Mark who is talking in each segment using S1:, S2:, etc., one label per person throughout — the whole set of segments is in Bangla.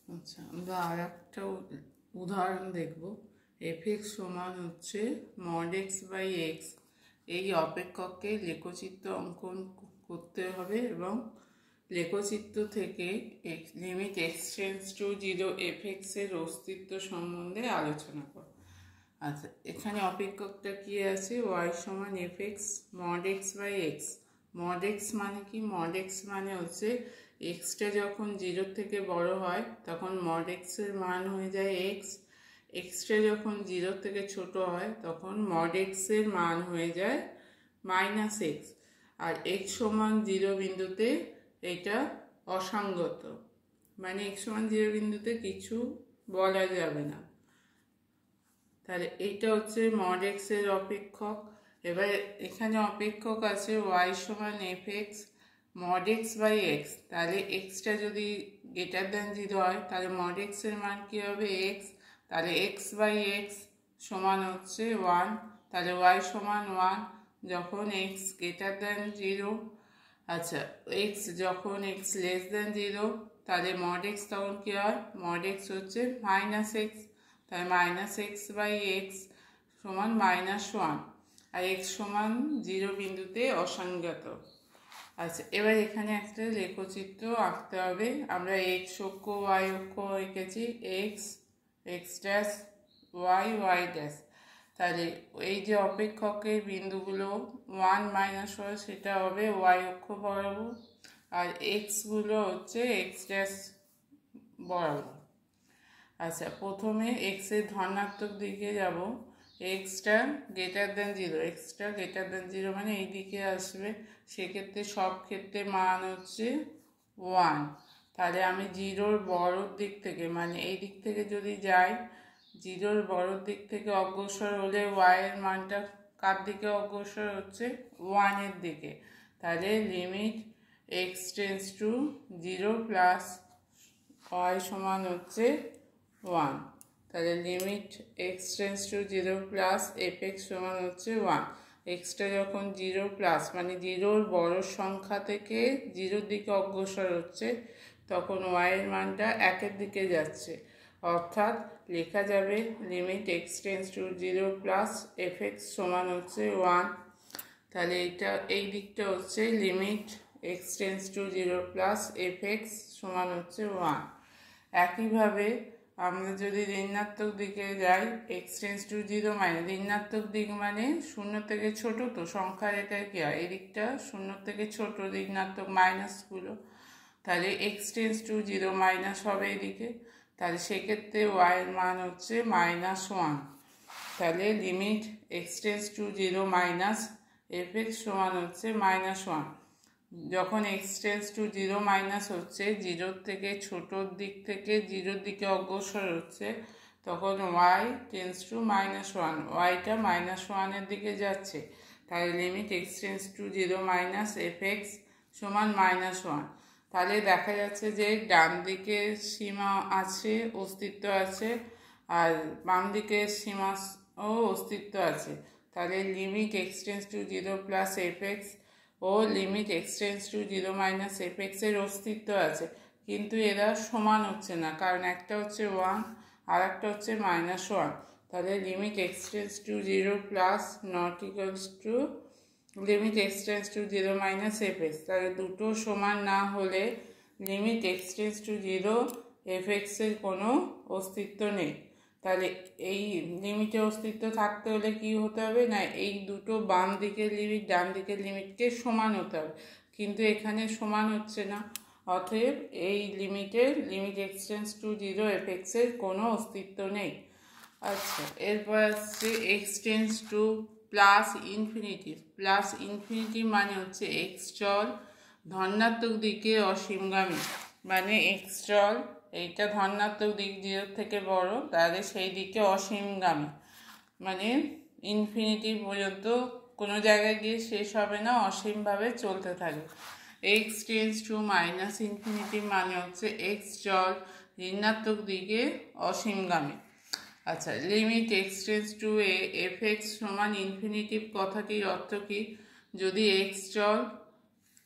S1: আচ্ছা, আমরা আর একটা উদাহরণ দেখব। এফ(x) সমান হচ্ছে mod x বাই এক্স। এই অপেক্ষককে লেখচিত্র অঙ্কন করতে হবে এবং লেখচিত্র থেকে limit x tends to 0 f(x) এর অস্তিত্ব সম্বন্ধে আলোচনা কর। আচ্ছা, এখানে অপেক্ষকটা কি আছে? y সমান f(x) mod x by x. mod x মানে কি? mod x মানে হচ্ছে এক্সটা যখন 0 থেকে বড় হয় তখন mod x এর মান হয়ে যায় এক্স। এক্সটা যখন 0 থেকে ছোট হয় তখন mod x এর মান হয়ে যায় মাইনাস এক্স। আর x সমান 0 বিন্দুতে এটা অসঙ্গত, মানে x সমান 0 বিন্দুতে কিছু বলা যাবে না। তাহলে এইটা হচ্ছে mod x এর অপেক্ষক। এবার এখানে অপেক্ষক আছে y সমান f(x) mod x by x. তাহলে এক্সটা যদি গ্রেটার দ্যান 0 হয় তাহলে mod x এর মান কি হবে? এক্স। তাহলে x বাই এক্স সমান হচ্ছে 1। তাহলে y সমান 1 যখন x গ্রেটার দ্যান 0। আচ্ছা, x যখন x লেস দ্যান 0 তাহলে mod x তখন কি হয়? mod x হচ্ছে মাইনাস এক্স। তাহলে মাইনাস এক্স বাই এক্স সমান -1 আর এক্স সমান 0 বিন্দুতে অসংজ্ঞাত। আচ্ছা, এবার এখানে একটা লেখচিত্র আঁকতে হবে। আমরা এক্স অক্ষ ওয়াই অক্ষ এঁকেছি, x x dash y y dash. তাহলে এই যে অপেক্ষকের বিন্দুগুলো 1 -1 সেটা হবে ওয়াই অক্ষ বরাবর, আর এক্সগুলো হচ্ছে এক্স ড্যাশ বরাবর। আচ্ছা, প্রথমে এক্স এর ধনাত্মক দিকে যাব। Extra greater than 0, extra greater than 0 মানে এই দিকে আসবে। সেক্ষেত্রে সব ক্ষেত্রে মান হচ্ছে 1। তাহলে আমি 0-র বড় দিক থেকে, মানে এই দিক থেকে যদি যাই, 0-র বড় দিক থেকে অগ্রসর হলে y এর মানটা কার দিকে অগ্রসর হচ্ছে? 1 এর দিকে। তাহলে limit x tends to 0 plus y সমান হচ্ছে 1। তাহলে limit x tends to 0 plus f(x) সমান হচ্ছে 1। এক্সটা যখন 0 প্লাস মানে 0-র বড় সংখ্যা থেকে 0-র দিকে অগ্রসর হচ্ছে তখন y এর মানটা 1-এর দিকে যাচ্ছে, অর্থাৎ লেখা যাবে limit x tends to 0 plus f(x) সমান হচ্ছে 1। তাহলে এই দিকটা হচ্ছে limit x tends to 0 plus f(x) সমান হচ্ছে 1। একইভাবে আমরা যদি ঋণাত্মক দিকে যাই, x টেন্স টু 0 মানে ঋণাত্মক দিক মানে 0 থেকে ছোট, তো সংখ্যার এটা কি হয়? এই দিকটা 0 থেকে ছোট, ঋণাত্মক মাইনাসগুলো। তাহলে x টেন্স টু 0 মাইনাস হবে এদিকে। তাহলে সেক্ষেত্রে y এর মান হচ্ছে -1। তাহলে limit x tends to 0 minus f(x) সমান হচ্ছে -1। যখন x টেন্স টু 0 মাইনাস হচ্ছে, 0 থেকে ছোটোর দিক থেকে 0-র দিকে অগ্রসর হচ্ছে, তখন y টেন্স টু -1, yটা -1-এর দিকে যাচ্ছে। তাহলে limit x tends to 0 minus f(x) সমান -1। তাহলে দেখা যাচ্ছে যে ডান দিকে সীমা আছে, অস্তিত্ব আছে, আর বাম দিকে সীমাও অস্তিত্ব আছে। তাহলে limit x tends to 0 plus f(x) ও limit x tends to 0 minus f(x) এর অস্তিত্ব আছে, কিন্তু এরা সমান হচ্ছে না, কারণ একটা হচ্ছে 1 আর একটা হচ্ছে -1। তাহলে limit x tends to 0 plus not equals to limit x tends to 0 minus f(x). তাহলে দুটো সমান না হলে limit x tends to 0 f(x) এর কোনো অস্তিত্ব নেই। তাহলে এই লিমিটের অস্তিত্ব থাকতে হলে কি হতে হবে? না, এই দুটো বাম দিকের লিমিট ডান দিকের লিমিটকে সমান হতে হবে, কিন্তু এখানে সমান হচ্ছে না। অতএব এই limit x tends to 0 f(x) এর কোনো অস্তিত্ব নেই। আচ্ছা, এরপর আসছে x tends two plus infinity. Plus infinity মানে হচ্ছে x চল ধনাত্মক দিকে অসীমগামী, মানে x চল এইটা ধনাত্মক দিক 0 থেকে বড়, তাহলে সেই দিকে অসীমগামী, মানে ইনফিনিটি পর্যন্ত কোনো জায়গায় গিয়ে শেষ হবে না, অসীমভাবে চলতে থাকবে। x tends two minus infinity মানে হচ্ছে x চল ঋণাত্মক দিকে অসীমগামী। আচ্ছা, limit x tends two f(x) সমান ইনফিনিটিভ কথাটির অর্থ কি? যদি x চল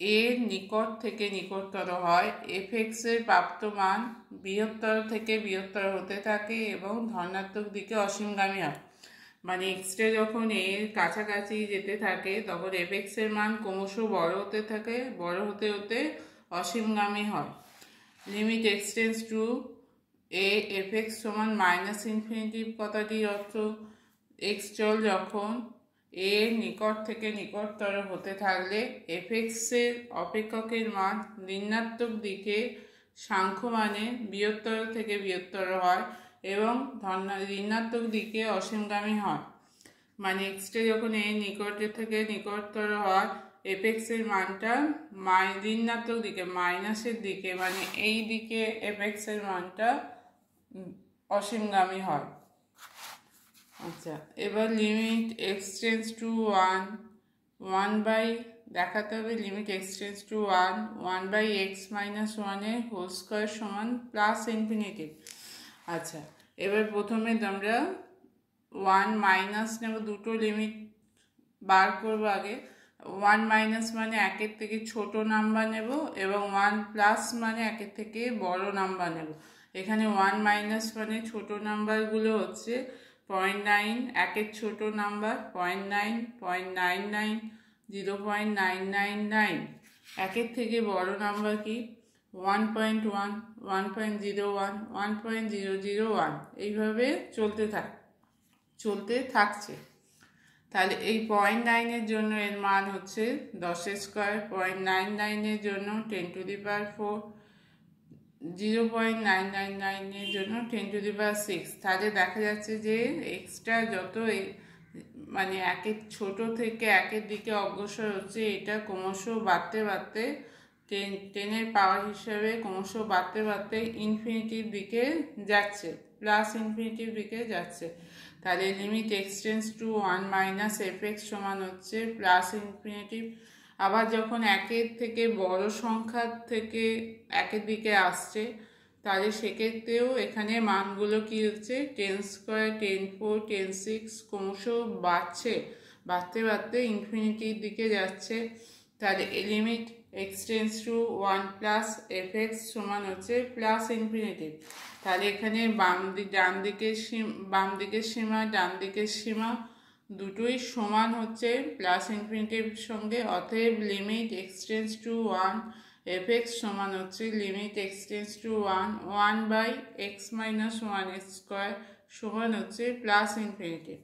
S1: এর নিকট থেকে নিকটতর হয়, এফএক্স এর প্রাপ্ত মান বৃহত্তর থেকে বৃহত্তর হতে থাকে এবং ধনাত্মক দিকে অসীমগামী হয়। মানে এক্সট্রা যখন এর কাছাকাছি যেতে থাকে তখন এফএক্স এর মান ক্রমশ বড় হতে থাকে, বড় হতে হতে অসীমগামী হয়। লিমিট এক্সটেন্স টু এ এফএক্স সমান মাইনাস ইনফিনিটি কথাটির অর্থ এক্স চল যখন এর নিকট থেকে নিকটতর হতে থাকলে এফএক্সের অপেক্ষকের মান ঋণাত্মক দিকে সাংখ্য মানে বৃহত্তর থেকে বৃহত্তর হয় এবং ঋণাত্মক দিকে অসীমগামী হয়। মানে এক্সটে যখন এর নিকটে থেকে নিকটতর হয় এফএক্সের মানটা ঋণাত্মক দিকে মাইনাসের দিকে, মানে এই দিকে এফএক্সের মানটা অসীমগামী হয়। আচ্ছা, এবার limit x tends to one by দেখাতে হবে limit x tends to one by x minus ওয়ানের হোল স্কোয়ার সমান প্লাস ইনফিনিটি। আচ্ছা, এবার প্রথমে আমরা ওয়ান মাইনাস নেব, দুটো লিমিট বার করবো। আগে ওয়ান মাইনাস মানে একের থেকে ছোট নাম্বার নেব এবং ওয়ান প্লাস মানে একের থেকে বড় নাম্বার নেব। এখানে ওয়ান মাইনাস মানে ছোট নাম্বারগুলো হচ্ছে 0.9 একের ছোট নাম্বার, 0.9, 0.99, 0.999। একের থেকে বড় নাম্বার কি 1.1, 1.01, 1.001, এইভাবে চলতে থাকছে। তাহলে এই 0.9 জন্য এর মান হচ্ছে 10 স্কোয়ার, 0.99 জন্য 10⁴, 0.999 জন্য 10⁶। তাহলে দেখা যাচ্ছে যে এক্সট্রা যত মানে একের ছোট থেকে একের দিকে অগ্রসর হচ্ছে, এটা ক্রমশ বাড়তে বাড়তে 10 পাওয়ার হিসাবে ক্রমশ বাড়তে বাড়তে ইনফিনিটির দিকে যাচ্ছে, প্লাস ইনফিনিটির দিকে যাচ্ছে। তাহলে limit x tends to 1 minus f x সমান হচ্ছে প্লাস ইনফিনিটি। আবার যখন একের থেকে বড় সংখ্যা থেকে একের দিকে আসছে তাহলে সেক্ষেত্রেও এখানে মানগুলো কি হচ্ছে 10 স্কোয়ার, 10⁴, 10⁶, ক্রমশ বাড়তে বাড়তে ইনফিনিটির দিকে যাচ্ছে। তাহলে limit x tends to 1 plus f x সমান হচ্ছে প্লাস ইনফিনিটি। তাহলে এখানে বাম দিকের সীমা ডান দিকের সীমা দুটোই সমান হচ্ছে প্লাস ইনফিনিটির সঙ্গে। অতএব লিমিট এক্সটেন্স টু 1 এফএক্স সমান হচ্ছে limit x tends to 1 by x minus 1 square সমান হচ্ছে প্লাস ইনফিনিটি।